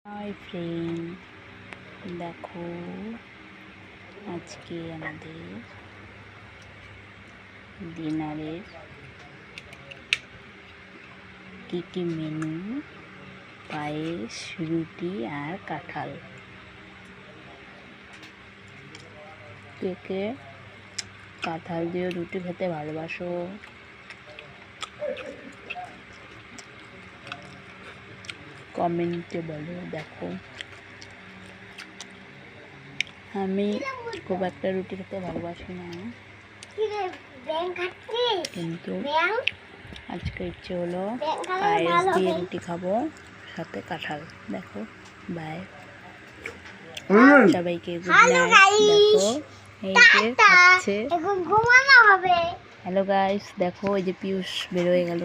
Hi friend, দেখো আজকে আমাদের ডিনারের কী কী মেনু। পায়েস, রুটি আর কাঁঠাল। কে কে কাঁঠাল দিয়ে রুটি খেতে ভালোবাসো? কমেন্টে বলো। দেখো, আমি খুব একটা রুটি খেতে ভালোবাসি না, কিন্তু আজকে ইচ্ছে হলো পায়েস দিয়ে রুটি খাবো, সাথে কাঁঠাল। দেখো, বাই, সবাইকে গুড নাইট। দেখো এই যে খাচ্ছে। হ্যালো গাইস, দেখো এই যে পিয়ুষ বের হয়ে গেল।